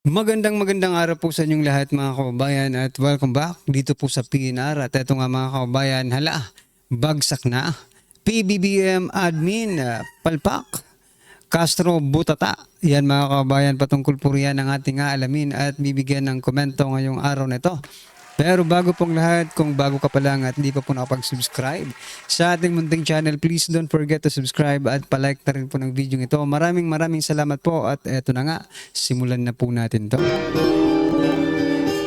Magandang araw po sa inyong lahat mga kababayan at welcome back dito po sa PNR. At ito nga mga kababayan, bagsak na. PBBM admin, palpak, Castro butata. Yan mga kababayan, patungkol po riyan ang ating aalamin at bibigyan ng komento ngayong araw na ito. Pero bago pong lahat, kung bago ka pa lang at hindi pa po nakapag-subscribe sa ating munting channel, please don't forget to subscribe at palike na rin po ng video ito. Maraming salamat po at eto na nga, simulan na po natin to.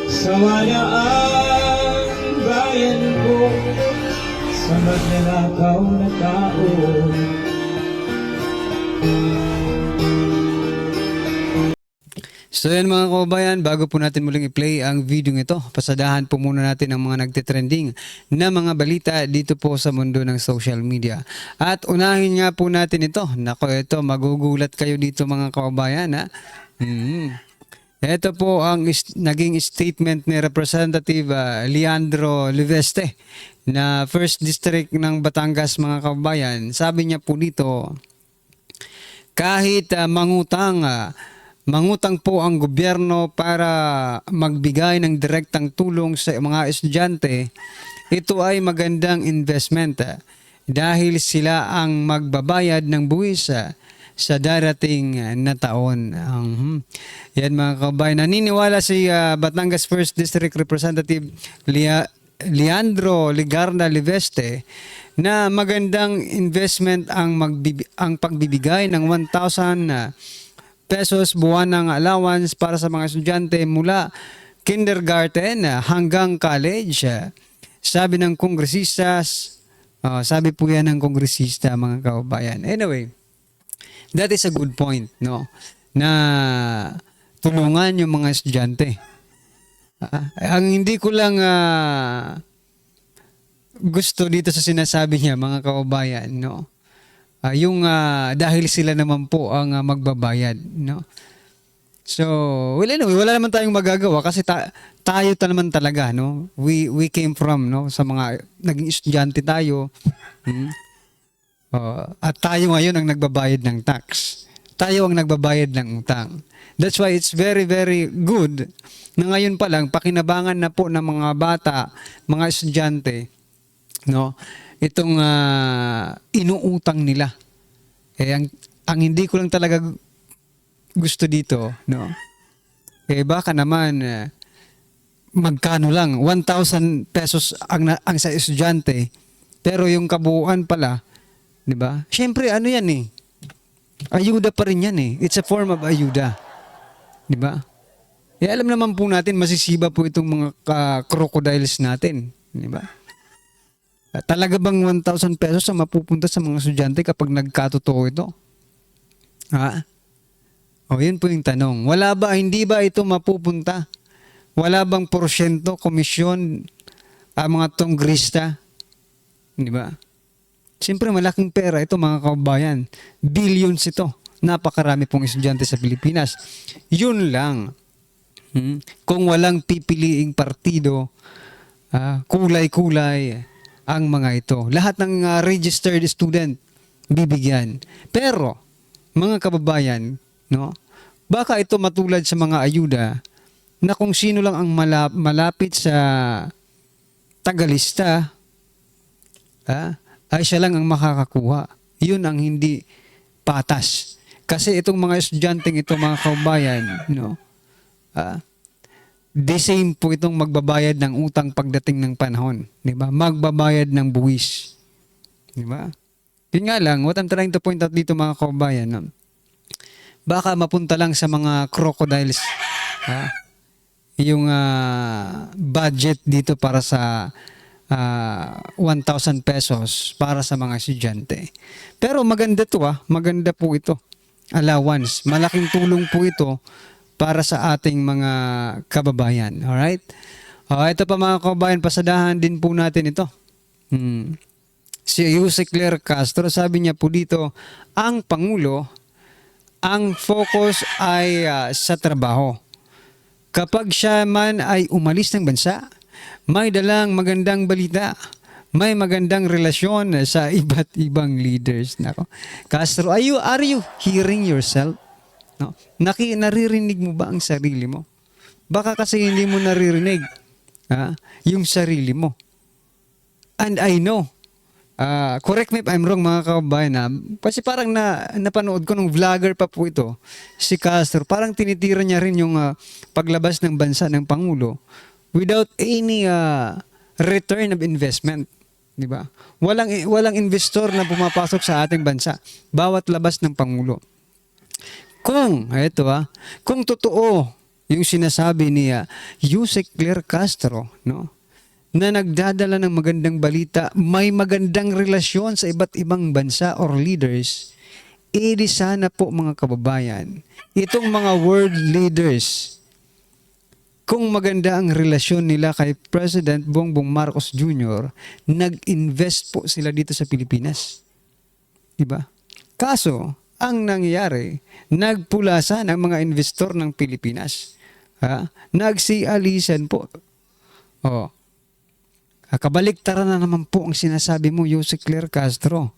Sawaya ang bayan ko sa magnanakaw na tao. So yan mga kababayan, bago po natin muling i-play ang video ito, pasadahan po muna natin ang mga nagtitrending na mga balita dito po sa mundo ng social media. At unahin nga po natin ito. Nako, ito, magugulat kayo dito mga kababayan ha. Ito po ang naging statement ni Representative Leandro Liveste na 1st District ng Batangas mga kababayan. Sabi niya po dito, kahit mangutang po ang gobyerno para magbigay ng direktang tulong sa mga estudyante, ito ay magandang investment dahil sila ang magbabayad ng buwis sa darating na taon. Yan mga kababayan, naniniwala si Batangas 1st District Representative Leandro Ligarda Liveste na magandang investment ang pagbibigay ng 1,000 pesos buwan ng allowance para sa mga estudyante mula kindergarten hanggang college. Sabi ng kongresista, sabi po yan ng kongresista mga kababayan. Anyway, that is a good point, no? Na tulungan yung mga estudyante. Ang hindi ko lang gusto dito sa sinasabi niya mga kababayan, no? Dahil sila naman po ang magbabayad, no? So, well, anyway, wala naman tayong magagawa kasi tayo naman talaga, no? We came from, no, sa mga naging estudyante tayo. At tayo ngayon ang nagbabayad ng tax. Tayo ang nagbabayad ng utang. That's why it's very good na ngayon pa lang pakinabangan na po ng mga bata, mga estudyante, no? Itong inuutang nila. Ang hindi ko lang talaga gusto dito, no? Baka naman magkano lang 1,000 pesos ang sa estudyante, pero yung kabuuan pala, 'di ba? Syempre ano 'yan eh. Ayuda pa rin 'yan eh. It's a form of ayuda. 'Di ba? Alam naman po natin masisiba po itong mga crocodiles natin, 'di ba? Talaga bang 1,000 pesos ang mapupunta sa mga estudyante kapag nagkatotoo ito? Yun po yung tanong. Hindi ba ito mapupunta? Wala bang porsyento, komisyon, mga tonggrista? Di ba? Siyempre malaking pera ito mga kababayan. Billions ito. Napakarami pong estudyante sa Pilipinas. Yun lang. Kung walang pipiliing partido, kulay-kulay, ang mga ito. Lahat ng registered student bibigyan. Pero, mga kababayan, no, baka ito matulad sa mga ayuda na kung sino lang ang malapit sa tagalista, ay siya lang ang makakakuha. Yun ang hindi patas. Kasi itong mga estudyanteng ito, mga kababayan, no, the same po itong magbabayad ng utang pagdating ng panahon. Di ba? Magbabayad ng buwis. Di ba? Yun nga lang, what I'm trying to point out dito mga kababayan, no? Baka mapunta lang sa mga crocodiles yung budget dito para sa 1,000 pesos para sa mga estudyante. Pero maganda to maganda po ito. Allowance. Malaking tulong po ito para sa ating mga kababayan. Alright? Ito pa mga kababayan, pasadahan din po natin ito. Si Jose Claire Castro, sabi niya po dito, ang Pangulo, ang focus ay sa trabaho. Kapag siya man ay umalis ng bansa, may dalang magandang balita, may magandang relasyon sa iba't ibang leaders. Nako. Castro, are you hearing yourself? No? Naririnig mo ba ang sarili mo? Baka kasi hindi mo naririnig yung sarili mo. And I know, correct me if I'm wrong mga kababayan, kasi parang napanood ko nung vlogger pa po ito, si Castro, parang tinitira niya rin yung paglabas ng bansa ng Pangulo without any return of investment. Di ba? Walang investor na pumapasok sa ating bansa bawat labas ng Pangulo. Kung totoo yung sinasabi ni Yusek Claire Castro, no, na nagdadala ng magandang balita, may magandang relasyon sa iba't ibang bansa or leaders, di sana po mga kababayan, itong mga world leaders, kung maganda ang relasyon nila kay President Bongbong Marcos Jr., nag-invest po sila dito sa Pilipinas. Diba? Kaso, ang nangyayari, nagpulasan ang mga investor ng Pilipinas. Nagsialisan po. Kabaliktaran na naman po ang sinasabi mo, Yusek Claire Castro.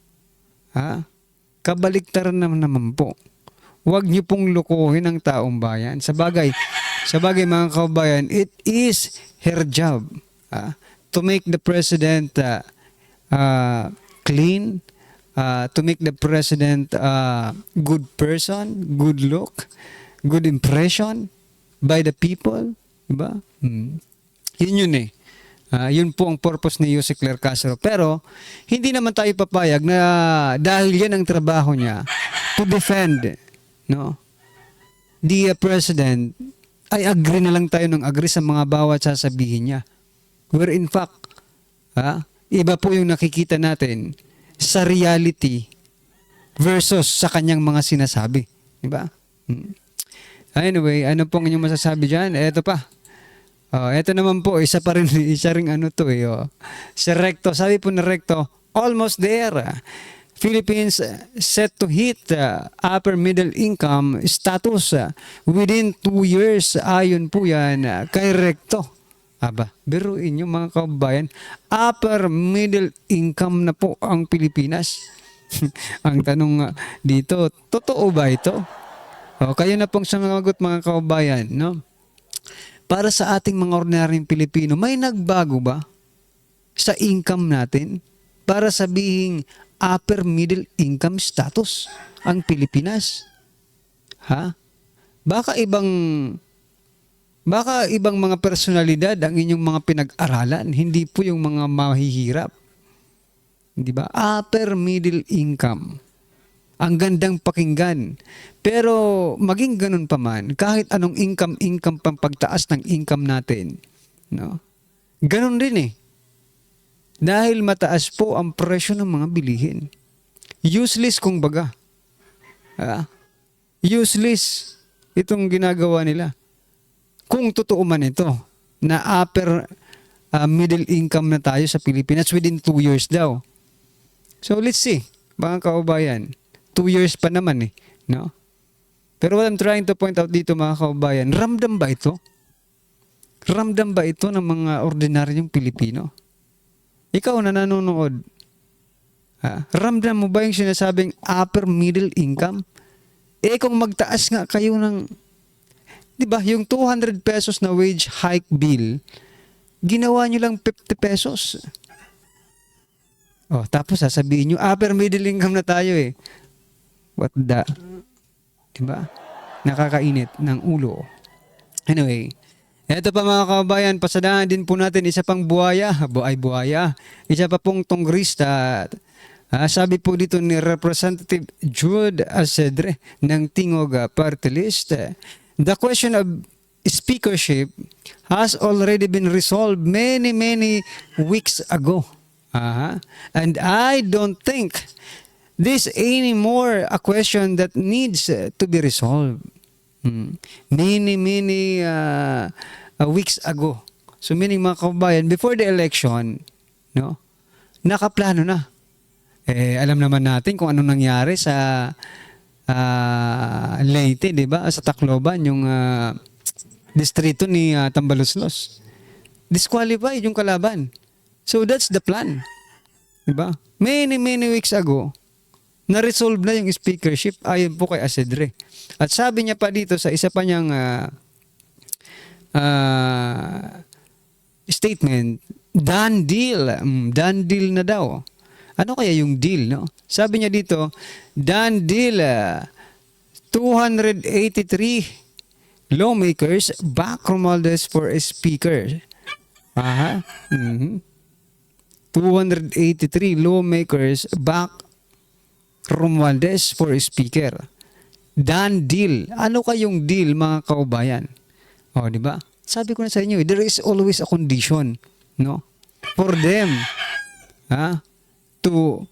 Kabaliktaran na naman po. Huwag niyo pong lukuhin ang taong bayan. Sa bagay mga kababayan, it is her job to make the president clean, to make the president good person, good look, good impression by the people. Diba? Yun eh. Yun po ang purpose ni Yusek Claire Castro. Pero, hindi naman tayo papayag na dahil yan ang trabaho niya to defend, no, the president, ay agree na lang tayo ng agree sa mga bawat sasabihin niya. Where in fact, iba po yung nakikita natin sa reality versus sa kanyang mga sinasabi. Diba? Anyway, ano pong inyong masasabi dyan? Eto pa. Eto naman po, isa ring ano to eh. Si Recto, sabi po ni Recto, almost there. Philippines set to hit upper middle income status within 2 years. Ayon po yan kay Recto. Aba, biruin nyo mga kababayan, upper middle income na po ang Pilipinas. Ang tanong dito, totoo ba ito? Kayo na pong sumagot mga kababayan, no? Para sa ating mga ordinaryong Pilipino, may nagbago ba sa income natin para sabihing upper middle income status ang Pilipinas? Baka ibang mga personalidad ang inyong mga pinag-aralan, hindi po yung mga mahihirap. Di ba? Upper middle income. Ang gandang pakinggan. Pero maging ganun pa man, kahit anong income pang pagtaas ng income natin, no? Ganun din eh. Dahil mataas po ang presyo ng mga bilihin. Useless kung baga. Useless itong ginagawa nila. Kung totoo man ito, na upper middle income na tayo sa Pilipinas within 2 years daw. So let's see, mga kaubayan, 2 years pa naman eh. No? Pero what I'm trying to point out dito mga kaubayan, ramdam ba ito? Ramdam ba ito ng mga ordinaryong Pilipino? Ikaw na nanonood, ramdam mo ba yung sinasabing upper middle income? Kung magtaas nga kayo ng, di ba, yung 200 pesos na wage hike bill, ginawa nyo lang 50 pesos. Tapos sasabihin nyo, upper middle income na tayo eh. What the? Di ba? Nakakainit ng ulo. Anyway, eto pa mga kababayan, pasadahan din po natin isa pang buhaya. Isa pa pong tongrista. Sabi po dito ni Representative Jude Asedre ng Tingog Party List, the question of speakership has already been resolved many weeks ago. And I don't think this anymore a question that needs to be resolved. Many weeks ago. So meaning mga kababayan, before the election, no, nakaplano na. Alam naman natin kung ano nangyari sa Leyte, di ba? Sa Tacloban, yung distrito ni Tambaloslos. Disqualified yung kalaban. So that's the plan. Di ba? Many weeks ago, na-resolve na yung speakership ayon po kay Asedre. At sabi niya pa dito sa isa pa niyang statement, done deal. Done deal na daw. Ano kaya yung deal, no? Sabi niya dito, done deal. 283 lawmakers back Romualdez for a speaker. Aha. 283 lawmakers back Romualdez for a speaker. Done deal. Ano kayong deal, mga kaubayan? O, di ba? Sabi ko na sa inyo, there is always a condition, no? For them, to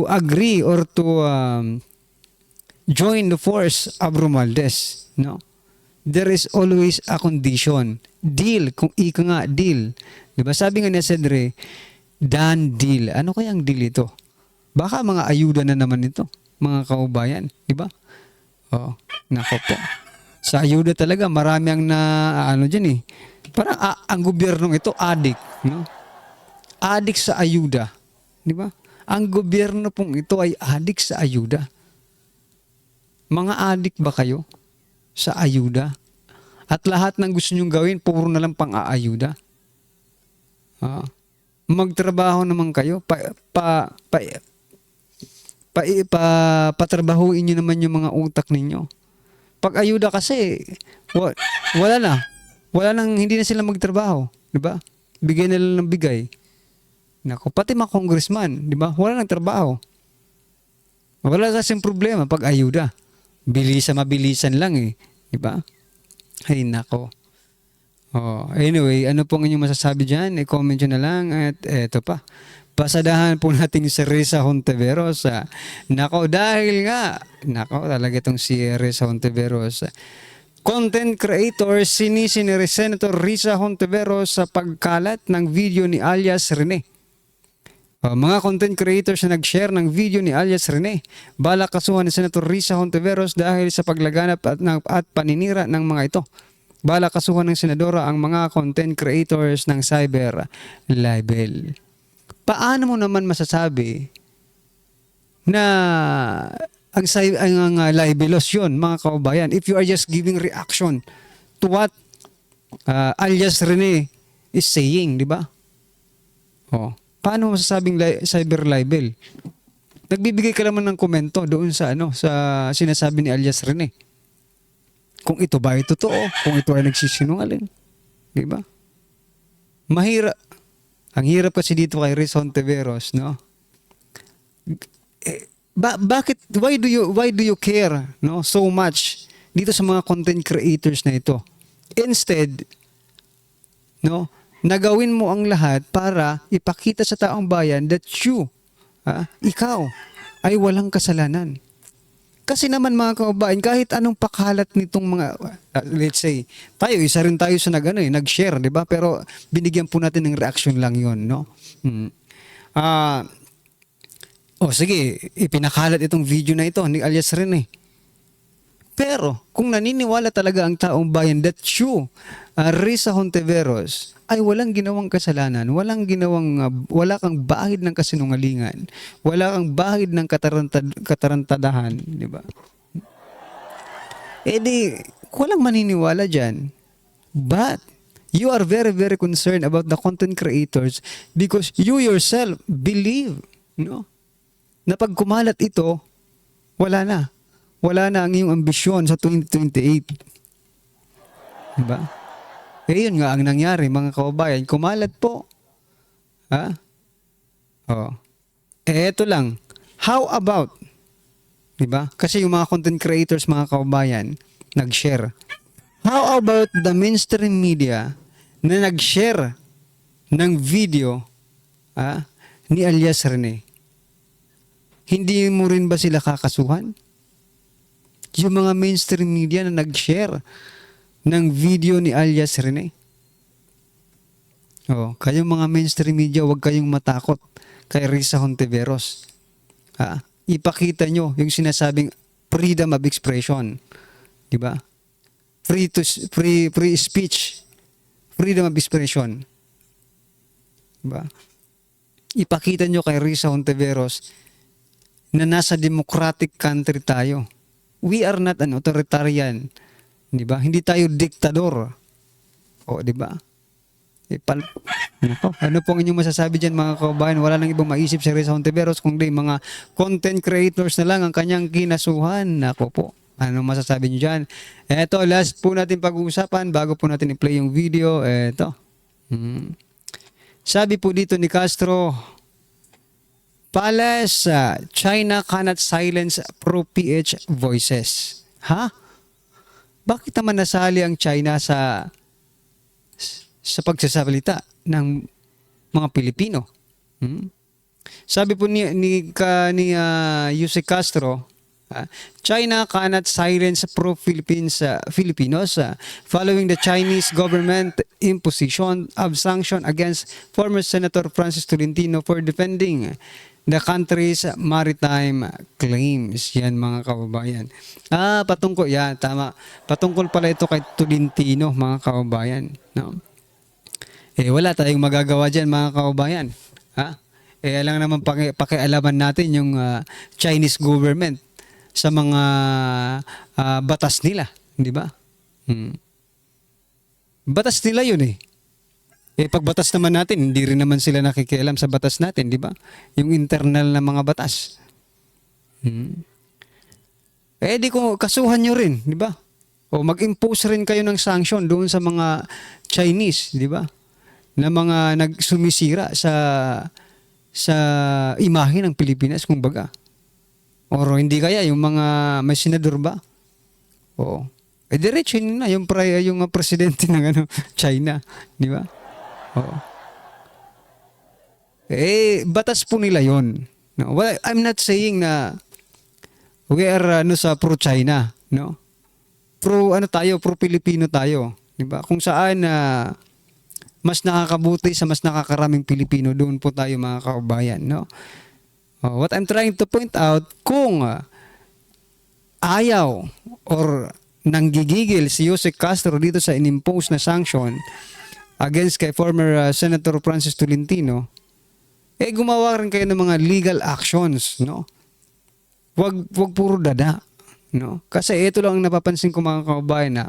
agree or to join the force of Romualdez, no? There is always a condition. Deal, kung ika nga, deal. Diba? Sabi nga ni Cedre, done deal. Ano kaya ang deal ito? Baka mga ayuda na naman ito, mga kaubayan. Diba? Oh, nako po. Sa ayuda talaga, marami ang dyan eh. Parang ang gobyernong ito, adik. No? Adik sa ayuda. Diba? Ang gobyerno pong ito ay adik sa ayuda. Mga adik ba kayo sa ayuda? At lahat ng gusto nyong gawin, puro na lang pang-aayuda. Magtrabaho naman kayo. Patrabahuin nyo naman yung mga utak ninyo. Pag ayuda kasi, wala na. Wala nang, hindi na sila magtrabaho. Diba? Bigay na lang ng bigay. Naku, pati mga congressman, diba? Wala nang trabaho. Wala kasing problema pag ayuda. Mabilisan lang eh. Diba? Ay, nako. Oh, anyway, ano pong inyong masasabi dyan? I-comment nyo na lang. At eto pa. Pasadahan po natin si Risa Hontiveros. Nako, dahil nga, nako, talaga itong si Risa Hontiveros. Content creator, sinisi ni Senator Risa Hontiveros sa pagkalat ng video ni alias Rene. Mga content creators na nag-share ng video ni alias Rene, balak kasuhan ni Senator Risa Hontiveros dahil sa paglaganap at paninira ng mga ito. Balak kasuhan ng senadora ang mga content creators ng cyber libel. Paano mo naman masasabi na ang libelous yun, mga kaubayan, if you are just giving reaction to what alias Rene is saying, di ba? Oh. Paano masasabing cyber libel? Nagbibigay ka naman ng komento doon sa sa sinasabi ni alias Rene. Kung ito ba ay totoo, kung ito ay nagsisinungaling. Di ba? Mahirap. Ang hirap kasi dito kay Risa Hontiveros, no? Bakit why do you care, no, so much dito sa mga content creators na ito? Instead, no, nagawin mo ang lahat para ipakita sa taong bayan that ikaw ay walang kasalanan. Kasi naman, mga kaubayan, kahit anong pakalat nitong mga, let's say, isa rin tayo sa nag-share, di ba? Pero binigyan po natin ng reaction lang yon, no? Sige, ipinakalat itong video na ito ni alias Rene. Pero kung naniniwala talaga ang taong bayan that Risa Hontiveros, ay walang ginawang kasalanan, wala kang bahid ng kasinungalingan, wala kang bahid ng katarantadahan, di ba? Walang maniniwala dyan. But you are very, very concerned about the content creators because you yourself believe, no, na pag kumalat ito, wala na ang iyong ambisyon sa 2028. Diba? Yun nga ang nangyari, mga kaubayan. Kumalat po. Eto lang. How about, diba? Kasi yung mga content creators, mga kaubayan, nag-share. How about the mainstream media na nag-share ng video ni alias Rene? Hindi mo rin ba sila kakasuhan? Yung mga mainstream media na nag-share ng video ni alias Rene. Kayong mga mainstream media, huwag kayong matakot kay Risa Hontiveros. Ipakita nyo yung sinasabing freedom of expression. Diba? Free speech. Freedom of expression. Diba? Ipakita nyo kay Risa Hontiveros na nasa democratic country tayo. We are not an authoritarian. Di ba? Hindi tayo diktador. O, di ba? Nako, ano pong inyong masasabi dyan mga kababayan? Wala nang ibang maisip si Risa Hontiveros kundi mga content creators na lang ang kanyang kinasuhan. Nako po, ano masasabi niyo dyan? Eto, last po natin pag-uusapan bago po natin i-play yung video. Eto. Sabi po dito ni Castro, Palace, China cannot silence pro-PH voices. Ha? Bakit naman nasali ang China sa pagsasalita ng mga Pilipino? Sabi po ni Yusek Castro, China cannot silence pro-Filipinos following the Chinese government imposition of sanction against former Senator Francis Tolentino for defending the country's maritime claims. Yan mga kababayan. Patungkol, yan, tama. Patungkol pala ito kay Tolentino, mga kababayan. No? Wala tayong magagawa dyan, mga kababayan. Alam naman pakialaman natin yung Chinese government sa mga batas nila, di ba? Batas nila yun pag batas naman natin, hindi rin naman sila nakikialam sa batas natin, di ba? Yung internal na mga batas. Di ko kasuhan nyo rin, di ba? O mag-impose rin kayo ng sanction doon sa mga Chinese, di ba? Na mga nagsumisira sa imahe ng Pilipinas, kumbaga. O hindi kaya yung mga may senador ba? O diretso na yung presidente ng China, di ba? Oo. Batas po nila yon. No? Well, I'm not saying na we are sa pro-China, no? Pro-Pilipino tayo, di ba? Kung saan mas nakakabuti sa mas nakakaraming Pilipino, doon po tayo mga kababayan, no? What I'm trying to point out, kung ayaw or nanggigigil si Yusek Castro dito sa inimpose na sanction against kay former Senator Francis Tolentino, gumawa rin kayo ng mga legal actions, no? Wag puro dada, no? Kasi ito lang ang napapansin ko mga kababayan na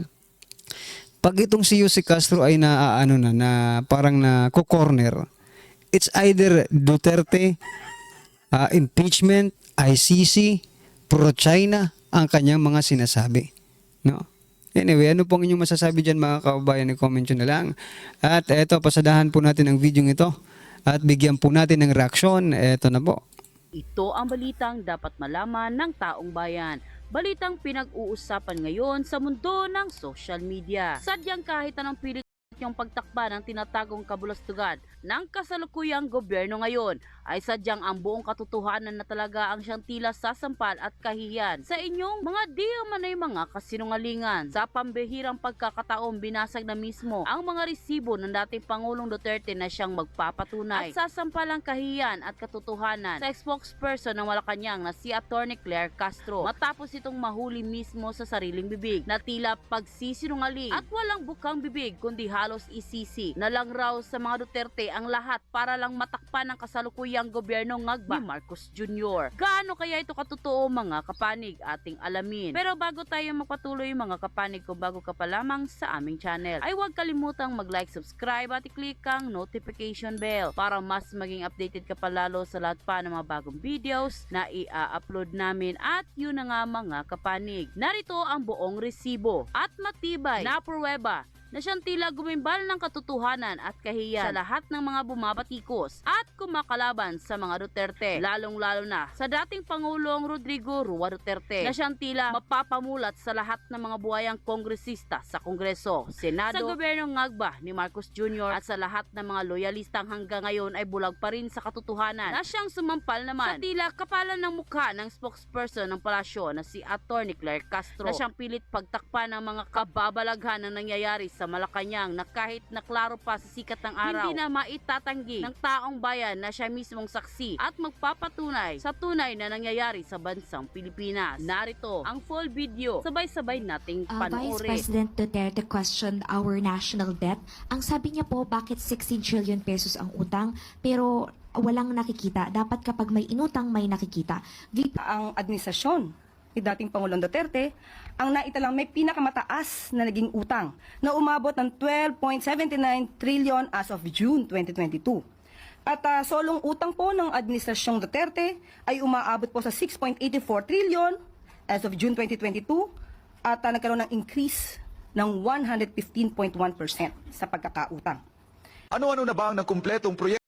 pag itong si Yusek Castro ay na parang na ko-corner, it's either Duterte, impeachment, ICC, pro-China ang kanyang mga sinasabi, no? Anyway, ano pong inyong masasabi dyan mga kababayan? I-comment nyo na lang. At eto, pasadahan po natin ang video ito at bigyan po natin ng reaksyon. Eto na po. Ito ang balitang dapat malaman ng taong bayan. Balitang pinag-uusapan ngayon sa mundo ng social media. Sadyang kahit anong pilit yung pagtakba ng tinatagong kabulastugan ng kasalukuyang gobyerno ngayon ay sadyang ang buong katotohanan na talaga ang siyang tila sasampal at kahihiyan sa inyong mga di umanay mga kasinungalingan. Sa pambihirang pagkakataong binasag na mismo ang mga resibo ng dating Pangulong Duterte na siyang magpapatunay at sasampal ang kahihiyan at katotohanan sa spokesperson ng Malacanang na si Atty. Claire Castro matapos itong mahuli mismo sa sariling bibig na tila pagsisinungaling at walang bukang bibig kundi halos isisi na lang raw sa mga Duterte ang lahat para lang matakpan ng kasalukuyang gobyerno ngagba ni Marcos Jr. Gaano kaya ito katotoo mga kapanig ating alamin. Pero bago tayo magpatuloy mga kapanig, kung bago ka pa lamang sa aming channel ay huwag kalimutang mag-like, subscribe at i-click ang notification bell para mas maging updated ka palalo sa lahat pa ng mga bagong videos na i-upload namin. At yun na nga mga kapanig, narito ang buong resibo at matibay na pruweba na siyang tila gumimbal ng katotohanan at kahiyan sa lahat ng mga bumabatikos at kumakalaban sa mga Duterte, lalong-lalo na sa dating Pangulong Rodrigo Roa Duterte na siyang tila mapapamulat sa lahat ng mga buhayang kongresista sa Kongreso, Senado, sa gobyerno ngagba ni Marcos Jr. at sa lahat ng mga loyalistang hanggang ngayon ay bulag pa rin sa katotohanan na siyang sumampal naman sa tila kapalan ng mukha ng spokesperson ng palasyo na si Atty. Claire Castro na siyang pilit pagtakpan ng mga kababalaghan na nangyayari sa Malacanang na kahit naklaro pa sa sikat ng araw, hindi na maitatanggi ng taong bayan na siya mismong saksi at magpapatunay sa tunay na nangyayari sa bansang Pilipinas. Narito ang full video, sabay-sabay nating Vice panoorin. President Duterte questioned our national debt. Ang sabi niya po, bakit 16 trillion pesos ang utang pero walang nakikita? Dapat kapag may inutang, may nakikita. Ang administrasyon ni dating Pangulong Duterte ang naitalang may pinakamataas na naging utang na umabot ng 12.79 trillion as of June 2022. At solong utang po ng administrasyong Duterte ay umaabot po sa 6.84 trillion as of June 2022 at nagkaroon ng increase ng 115.1% sa pagkakautang. Ano-ano na ba ang kumpletong proyekto?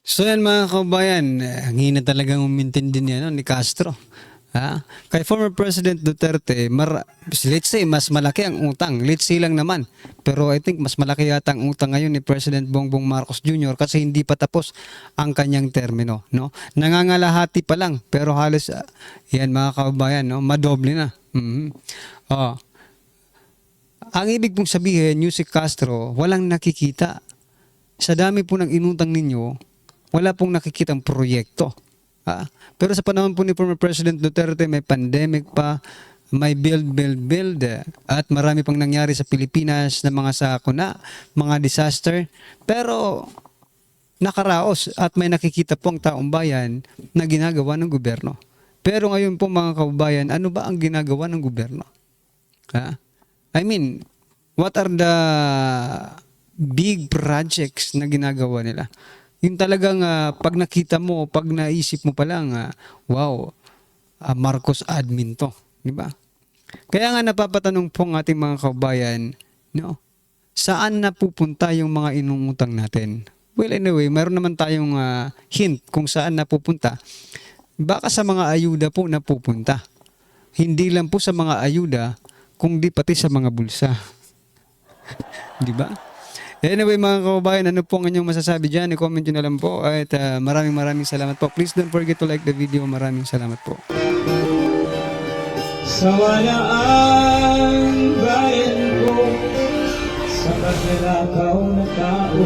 So yan mga kabayan, ang hina talagang umintindi niya ni Castro. Ha? Kay former President Duterte, let's say mas malaki ang utang. Let's say lang naman. Pero I think mas malaki yata ang utang ngayon ni President Bongbong Marcos Jr. kasi hindi pa tapos ang kanyang termino. No? Nangangalahati pa lang. Pero halos, yan mga kabayan, no? Madoble na. Ang ibig pong sabihin, si Castro, walang nakikita. Sa dami po ng inutang ninyo, wala pong nakikitang proyekto. Pero sa panahon po ni former President Duterte, may pandemic pa, may build, at marami pang nangyari sa Pilipinas na mga sakuna, mga disaster. Pero nakaraos at may nakikita po ang taong bayan na ginagawa ng gobyerno. Pero ngayon po mga kababayan, ano ba ang ginagawa ng gobyerno? I mean, what are the big projects na ginagawa nila? Yung talagang pag nakita mo, pag naisip mo pa lang, wow, Marcos admin to, di ba? Kaya nga napapatanong po ang ating mga kababayan, no? Saan napupunta yung mga inungutang natin? Well, anyway, mayroon naman tayong hint kung saan napupunta. Baka sa mga ayuda po napupunta. Hindi lang po sa mga ayuda, kundi pati sa mga bulsa. Di ba? Anyway mga kababayan, ano po ang inyong masasabi dyan? I-comment nyo na lang po. At maraming salamat po. Please don't forget to like the video. Maraming salamat po. Sawa na ang bayan ko sa magnanakaw na tao.